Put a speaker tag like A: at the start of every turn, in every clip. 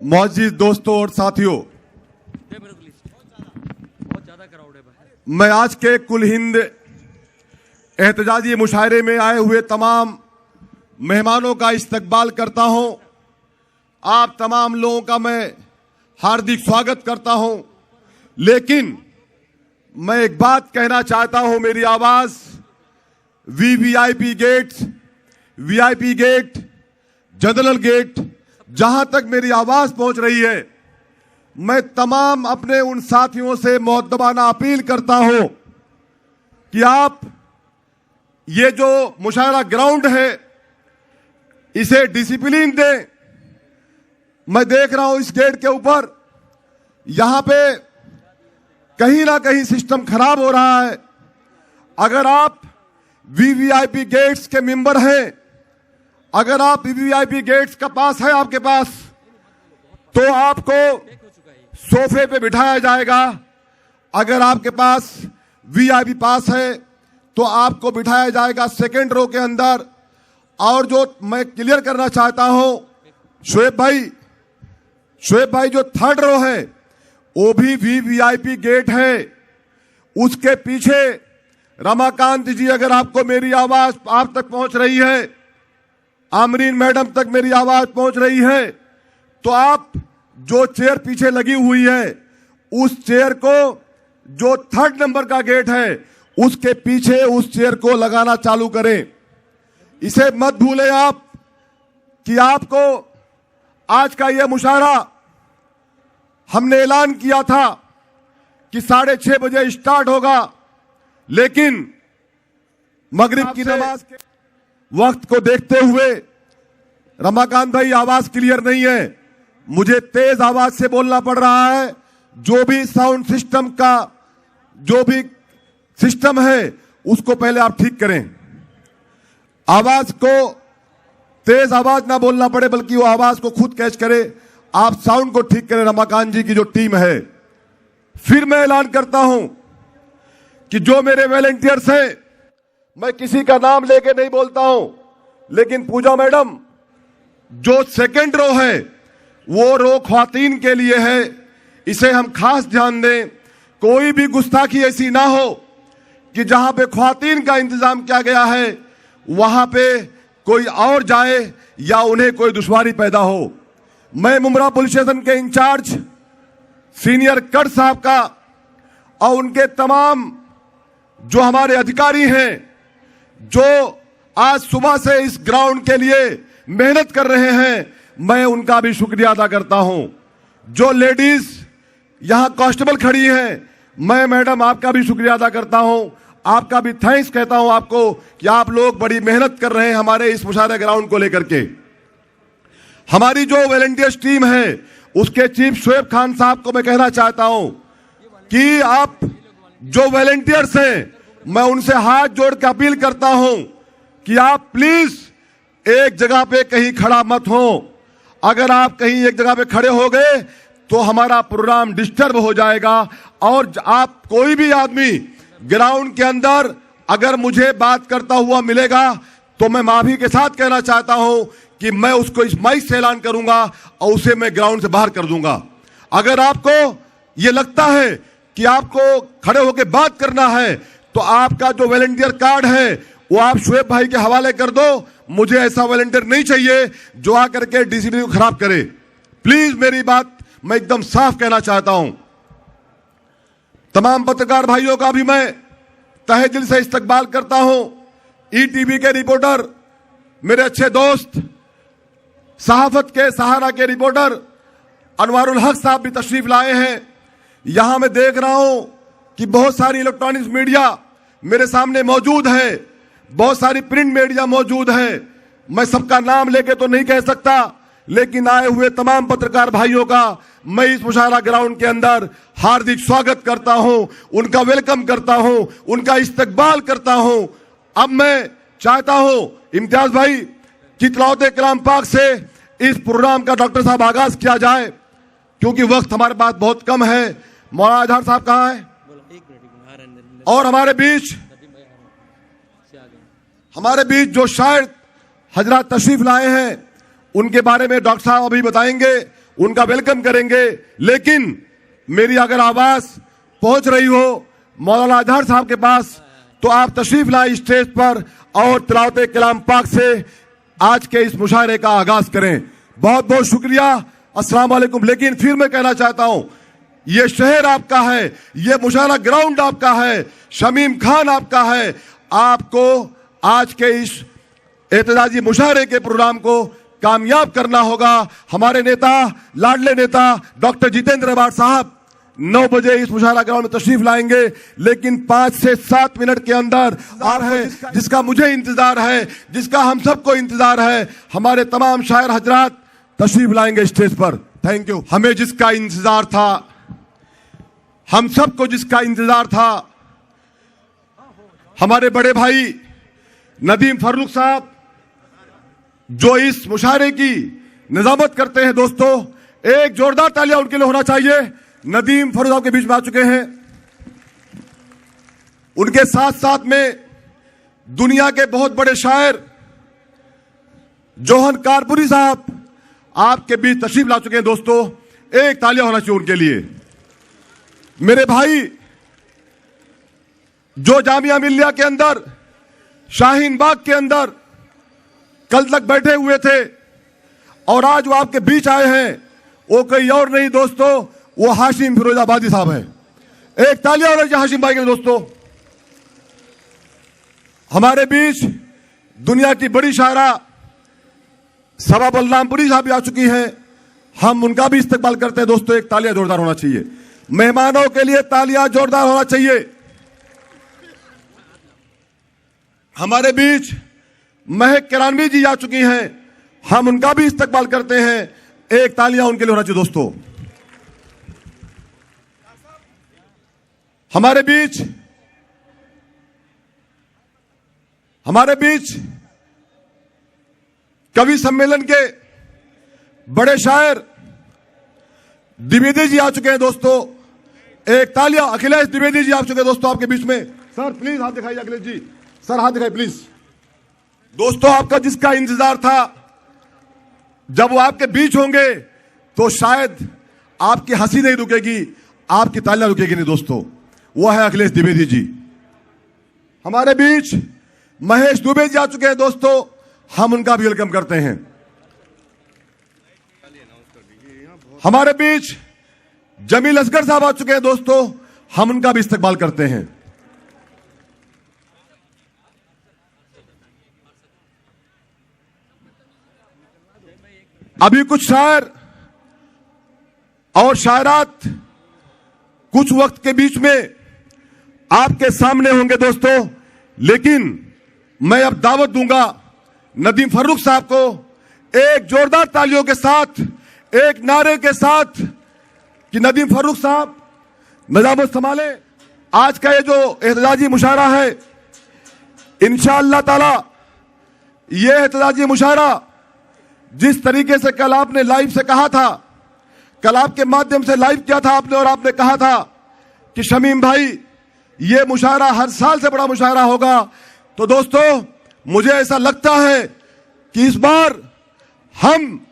A: मौजूद दोस्तों और साथियों, मैं आज के कुल हिंद एहतजाजी मुशायरे में आए हुए तमाम मेहमानों का इस्तकबाल करता हूं। आप तमाम लोगों का मैं हार्दिक स्वागत करता हूं। लेकिन मैं एक बात कहना चाहता हूं, मेरी आवाज वीवीआईपी गेट, जनरल गेट, जहां तक मेरी आवाज पहुंच रही है, मैं तमाम अपने उन साथियों से मुअद्दबाना अपील करता हूं कि आप ये जो मुशायरा ग्राउंड है इसे डिसिप्लिन दें। मैं देख रहा हूं इस गेट के ऊपर यहां पे कहीं ना कहीं सिस्टम खराब हो रहा है। अगर आप वीवीआईपी गेट्स के मेंबर हैं, अगर आप वीवीआईपी गेट्स का पास है आपके पास, तो आपको सोफे पे बिठाया जाएगा। अगर आपके पास वीआईपी पास है तो आपको बिठाया जाएगा सेकंड रो के अंदर। और जो मैं क्लियर करना चाहता हूं, शोएब भाई जो थर्ड रो है वो भी वीवीआईपी गेट है। उसके पीछे रमाकांत जी, अगर आपको मेरी आवाज आप तक पहुंच रही है, आमरीन मैडम तक मेरी आवाज पहुंच रही है, तो आप जो चेयर पीछे लगी हुई है उस चेयर को, जो थर्ड नंबर का गेट है उसके पीछे उस चेयर को लगाना चालू करें। इसे मत भूलें आप कि आपको आज का यह मुशायरा हमने ऐलान किया था कि 6:30 बजे स्टार्ट होगा, लेकिन मगरिब की नमाज के वक्त को देखते हुए रमाकांत भाई आवाज क्लियर नहीं है, मुझे तेज आवाज से बोलना पड़ रहा है। जो भी साउंड सिस्टम का जो भी सिस्टम है उसको पहले आप ठीक करें। आवाज को तेज आवाज ना बोलना पड़े, बल्कि वो आवाज को खुद कैच करे। आप साउंड को ठीक करें। रमाकांत जी की जो टीम है, फिर मैं ऐलान करता हूं कि जो मेरे वॉलंटियर्स हैं, मैं किसी का नाम लेके नहीं बोलता हूं, लेकिन पूजा मैडम, जो सेकंड रो है वो रो ख्वातीन के लिए है, इसे हम खास ध्यान दें। कोई भी गुस्ताखी ऐसी ना हो कि जहां पे ख्वातीन का इंतजाम किया गया है वहां पे कोई और जाए या उन्हें कोई दुश्वारी पैदा हो। मैं मुमरा पुलिस स्टेशन के इंचार्ज सीनियर कट साहब का और उनके तमाम जो हमारे अधिकारी हैं, जो आज सुबह से इस ग्राउंड के लिए मेहनत कर रहे हैं, मैं उनका भी शुक्रिया अदा करता हूं। जो लेडीज यहां कांस्टेबल खड़ी हैं, मैं मैडम आपका भी शुक्रिया अदा करता हूं। आपका भी थैंक्स कहता हूं आपको कि आप लोग बड़ी मेहनत कर रहे हैं हमारे इस मुशायरा ग्राउंड को लेकर के। हमारी जो वॉलंटियर्स टीम है उसके चीफ शोएब खान साहब को मैं कहना चाहता हूं कि आप जो वॉलंटियर्स हैं, मैं उनसे हाथ जोड़ के अपील करता हूं कि आप प्लीज एक जगह पे कहीं खड़ा मत हो। अगर आप कहीं एक जगह पे खड़े हो गए तो हमारा प्रोग्राम डिस्टर्ब हो जाएगा। और आप कोई भी आदमी ग्राउंड के अंदर अगर मुझे बात करता हुआ मिलेगा तो मैं माफी के साथ कहना चाहता हूं कि मैं उसको इस माइक से ऐलान करूंगा और उसे मैं ग्राउंड से बाहर कर दूंगा। अगर आपको यह लगता है कि आपको खड़े होकर बात करना है तो आपका जो वॉलंटियर कार्ड है वो आप शोएब भाई के हवाले कर दो। मुझे ऐसा वॉलंटियर नहीं चाहिए जो आकर के डिसिप्लिन को खराब करे। प्लीज मेरी बात मैं एकदम साफ कहना चाहता हूं। तमाम पत्रकार भाइयों का भी मैं तहे दिल से इस्तकबाल करता हूं। ईटीवी के रिपोर्टर, मेरे अच्छे दोस्त, सहाफत के सहारा के रिपोर्टर अनवारुल हक साहब भी तशरीफ लाए हैं। यहां मैं देख रहा हूं कि बहुत सारी इलेक्ट्रॉनिक्स मीडिया मेरे सामने मौजूद है, बहुत सारी प्रिंट मीडिया मौजूद है। मैं सबका नाम लेके तो नहीं कह सकता, लेकिन आए हुए तमाम पत्रकार भाइयों का मैं इस मुशायरा ग्राउंड के अंदर हार्दिक स्वागत करता हूं, उनका वेलकम करता हूं, उनका इस्तकबाल करता हूं। अब मैं चाहता हूं इम्तियाज भाई कि तिलावत कलाम पाक से इस प्रोग्राम का डॉक्टर साहब आगाज किया जाए, क्योंकि वक्त हमारे पास बहुत कम है। मौलाना अजहर साहब कहाँ है? और हमारे बीच जो शायर हजरत तशरीफ लाए हैं उनके बारे में डॉक्टर साहब अभी बताएंगे। उनका वेलकम करेंगे। लेकिन मेरी अगर आवाज पहुंच रही हो मौलाना अजहर साहब के पास तो आप तशरीफ लाएं स्टेज पर और तिलावत कलाम पाक से आज के इस मुशायरे का आगाज करें। बहुत बहुत शुक्रिया, अस्सलाम वालेकुम। लेकिन फिर मैं कहना चाहता हूं, ये शहर आपका है, ये मुशायरा ग्राउंड आपका है, शमीम खान आपका है। आपको आज के इस एहतजाजी मुशायरे के प्रोग्राम को कामयाब करना होगा। हमारे नेता, लाडले नेता डॉक्टर जितेंद्र अवाड साहब 9 बजे इस मुशायरा ग्राउंड में तशरीफ लाएंगे, लेकिन 5 से 7 मिनट के अंदर और है जिसका मुझे इंतजार है, जिसका हम सबको इंतजार है, हमारे तमाम शायर हजरात तशरीफ लाएंगे स्टेज पर। Thank you. हमें जिसका इंतजार था, हम सबको जिसका इंतजार था, हमारे बड़े भाई नदीम फारूक साहब जो इस मुशायरे की निजामत करते हैं। दोस्तों, एक जोरदार तालियां उनके लिए होना चाहिए। नदीम फारूक साहब के बीच में आ चुके हैं। उनके साथ साथ में दुनिया के बहुत बड़े शायर जोहन कारपुरी साहब आपके बीच तशरीफ ला चुके हैं। दोस्तों, एक तालियां होना चाहिए उनके लिए। मेरे भाई जो जामिया मिल्लिया के अंदर, शाहीन बाग के अंदर कल तक बैठे हुए थे और आज वो आपके बीच आए हैं, वो कोई और नहीं दोस्तों, वो हाशिम फिरोजाबादी साहब हैं। एक तालियां होना चाहिए हाशिम भाई के। दोस्तों, हमारे बीच दुनिया की बड़ी शायरा सबा बलरामपुरी साहब भी आ चुकी हैं, हम उनका भी इस्तकबाल करते हैं। दोस्तों, एक तालियां जोरदार होना चाहिए। मेहमानों के लिए तालियां जोरदार होना चाहिए। हमारे बीच महक किरानवी जी आ चुकी हैं, हम उनका भी इस्तकबाल करते हैं। एक तालियां उनके लिए होना चाहिए। दोस्तों, हमारे बीच कवि सम्मेलन के बड़े शायर द्विवेदी जी आ चुके हैं। दोस्तों, एक तालियां। अखिलेश द्विवेदी जी आ चुके हैं दोस्तों आपके बीच में। सर प्लीज हाथ दिखाइए। अखिलेश जी, सर हाथ दिखाइए प्लीज। दोस्तों, आपका जिसका इंतजार था, जब वो आपके बीच होंगे तो शायद आपकी हंसी नहीं रुकेगी, आपकी तालियां रुकेगी नहीं। दोस्तों, वो है अखिलेश द्विवेदी जी। हमारे बीच महेश दुबे जी आ चुके हैं। दोस्तों, हम उनका भी वेलकम करते हैं। हमारे बीच जमील असगर साहब आ चुके हैं। दोस्तों, हम उनका भी इस्तकबाल करते हैं। अभी कुछ शायर और शायरात कुछ वक्त के बीच में आपके सामने होंगे। दोस्तों, लेकिन मैं अब दावत दूंगा नदीम फारूक साहब को एक जोरदार तालियों के साथ, एक नारे के साथ कि नदीम फारूक साहब निजामत संभाले। आज का ये जो एहतजाजी मुशायरा है, इंशाअल्लाह ताला ये एहतजाजी मुशायरा जिस तरीके से कल आपने लाइव से कहा था, कल आपके माध्यम से लाइव किया था आपने, और आपने कहा था कि शमीम भाई ये मुशायरा हर साल से बड़ा मुशायरा होगा। तो दोस्तों, मुझे ऐसा लगता है कि इस बार हम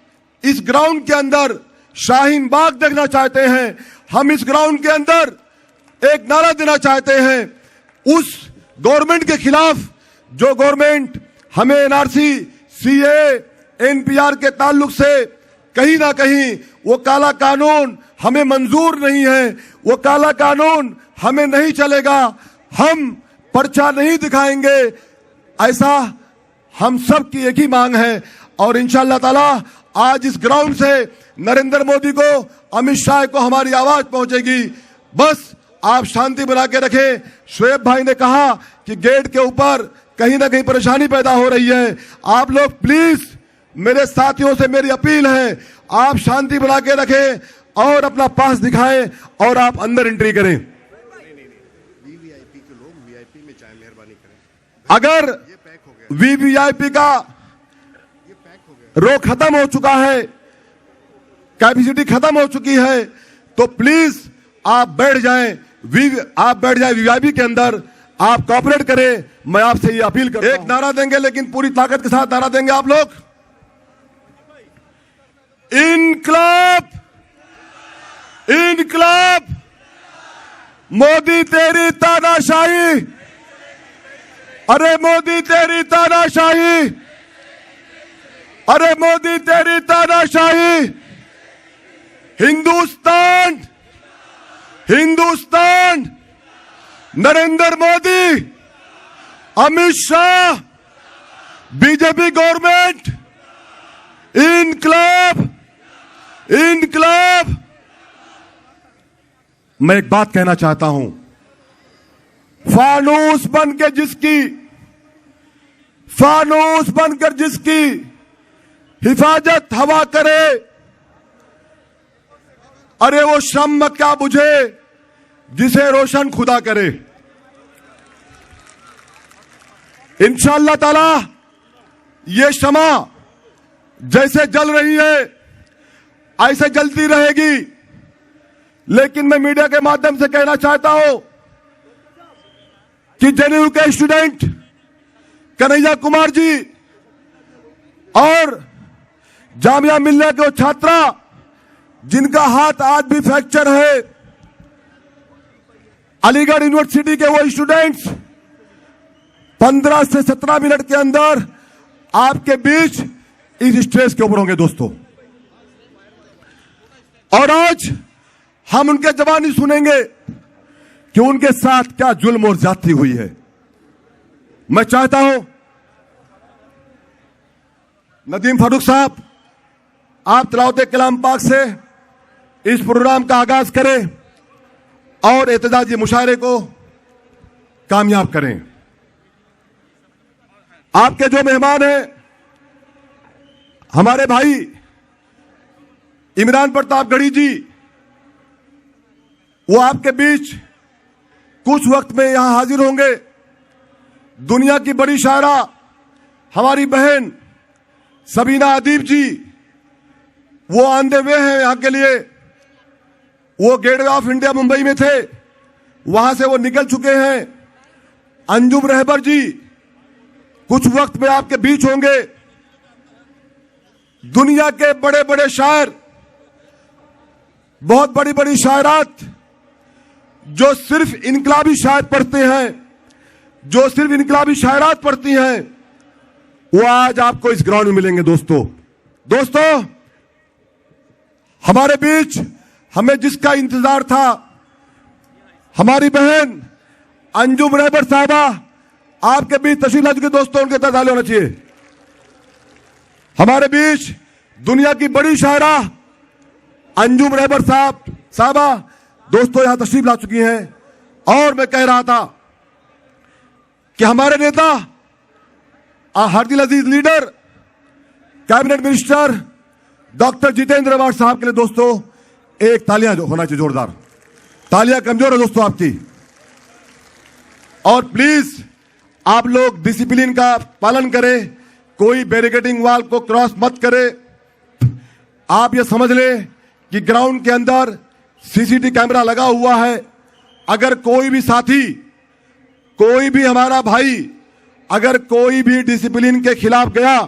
A: इस ग्राउंड के अंदर शाहीन बाग देखना चाहते हैं। हम इस ग्राउंड के अंदर एक नारा देना चाहते हैं उस गवर्नमेंट के खिलाफ जो गवर्नमेंट हमें एनआरसी, सीए, एनपीआर के ताल्लुक से कहीं ना कहीं वो काला कानून हमें मंजूर नहीं है, वो काला कानून हमें नहीं चलेगा, हम पर्चा नहीं दिखाएंगे, ऐसा हम सब की एक ही मांग है। और इंशाअल्लाह ताला आज इस ग्राउंड से नरेंद्र मोदी को, अमित शाह को हमारी आवाज पहुंचेगी। बस आप शांति बना के रखें। शोएब भाई ने कहा कि गेट के ऊपर कहीं ना कहीं परेशानी पैदा हो रही है। आप लोग प्लीज, मेरे साथियों से मेरी अपील है, आप शांति बना के रखें और अपना पास दिखाएं और आप अंदर एंट्री करें। अगर वीवीआईपी का रो खत्म हो चुका है, कैपेसिटी खत्म हो चुकी है, तो प्लीज आप बैठ जाएं, वीवीआईपी के अंदर आप कोऑपरेट करें। मैं आपसे ये अपील करता हूं। एक नारा देंगे, लेकिन पूरी ताकत के साथ नारा देंगे आप लोग। इनकलाब, इनकलाब, मोदी तेरी तानाशाही, अरे मोदी तेरी तानाशाही, अरे मोदी तेरी तानाशाही। हिंदुस्तान, हिंदुस्तान, नरेंद्र मोदी, अमित शाह, बीजेपी गवर्नमेंट, इनकलाब, इनकलाब। मैं एक बात कहना चाहता हूं, फानूस बनकर जिसकी हिफाजत हवा करे, अरे वो शम्म क्या बुझे जिसे रोशन खुदा करे। इंशाअल्लाह ताला ये शमा जैसे जल रही है ऐसे जलती रहेगी। लेकिन मैं मीडिया के माध्यम से कहना चाहता हूं कि जेएनयू के स्टूडेंट कन्हैया कुमार जी और जामिया मिल्लिया के छात्रा जिनका हाथ आज भी फ्रैक्चर है, अलीगढ़ यूनिवर्सिटी के वो स्टूडेंट्स 15 से 17 मिनट के अंदर आपके बीच इस स्टेज के ऊपर होंगे दोस्तों। और आज हम उनके जवानी सुनेंगे कि उनके साथ क्या जुल्म और ज्यादती हुई है। मैं चाहता हूं नदीम फारूक साहब, आप तिलावत कलाम पाक से इस प्रोग्राम का आगाज करें और एहतजाजी मुशायरे को कामयाब करें। आपके जो मेहमान हैं हमारे भाई इमरान प्रतापगढ़ी जी, वो आपके बीच कुछ वक्त में यहां हाजिर होंगे। दुनिया की बड़ी शायरा हमारी बहन सबीना अदीब जी, वो ऑन द वे हैं यहां के लिए। वो गेटवे ऑफ इंडिया मुंबई में थे, वहां से वो निकल चुके हैं। अंजुम रहबर जी कुछ वक्त में आपके बीच होंगे। दुनिया के बड़े बड़े शायर, बहुत बड़ी बड़ी शायरात जो सिर्फ इनकलाबी शायर पढ़ते हैं, जो सिर्फ इनकलाबी शायरात पढ़ती हैं, वो आज आपको इस ग्राउंड में मिलेंगे दोस्तों। हमारे बीच हमें जिसका इंतजार था, हमारी बहन अंजुम रहबर साहबा आपके बीच तशरीफ ला चुके दोस्तों, उनके साथ ताली होना चाहिए। हमारे बीच दुनिया की बड़ी शायरा अंजुम रहबर साहबा दोस्तों यहां तशरीफ ला चुकी हैं। और मैं कह रहा था कि हमारे नेता हरदिल अजीज leader cabinet minister doctor Jitendra Awhad साहब के लिए दोस्तों एक तालियां होना चाहिए, जोरदार तालियां कमजोर है दोस्तों आपकी। और प्लीज आप लोग डिसिप्लिन का पालन करें, कोई बैरिकेडिंग वाल को क्रॉस मत करे। आप ये समझ लें कि ग्राउंड के अंदर सीसीटीवी कैमरा लगा हुआ है। अगर कोई भी साथी, कोई भी हमारा भाई अगर कोई भी डिसिप्लिन के खिलाफ गया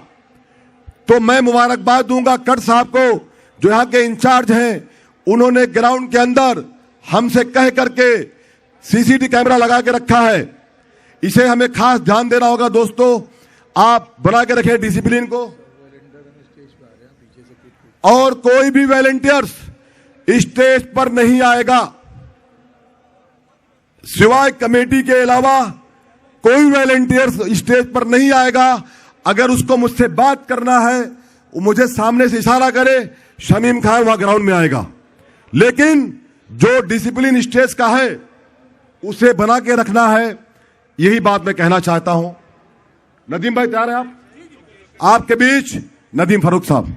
A: तो मैं मुबारकबाद दूंगा कट साहब को, जो यहां के इंचार्ज हैं। उन्होंने ग्राउंड के अंदर हमसे कह करके सीसीटीवी कैमरा लगा के रखा है। इसे हमें खास ध्यान देना होगा दोस्तों। आप बना के रखें डिसिप्लिन को। और कोई भी वॉलंटियर्स स्टेज पर नहीं आएगा, सिवाय कमेटी के अलावा कोई वॉलंटियर्स स्टेज पर नहीं आएगा। अगर उसको मुझसे बात करना है वो मुझे सामने से इशारा करे, शमीम खान वहां ग्राउंड में आएगा। लेकिन जो डिसिप्लिन स्टेज का है उसे बना के रखना है, यही बात मैं कहना चाहता हूं। नदीम भाई तैयार हैं आप? आपके बीच नदीम फारूक साहब।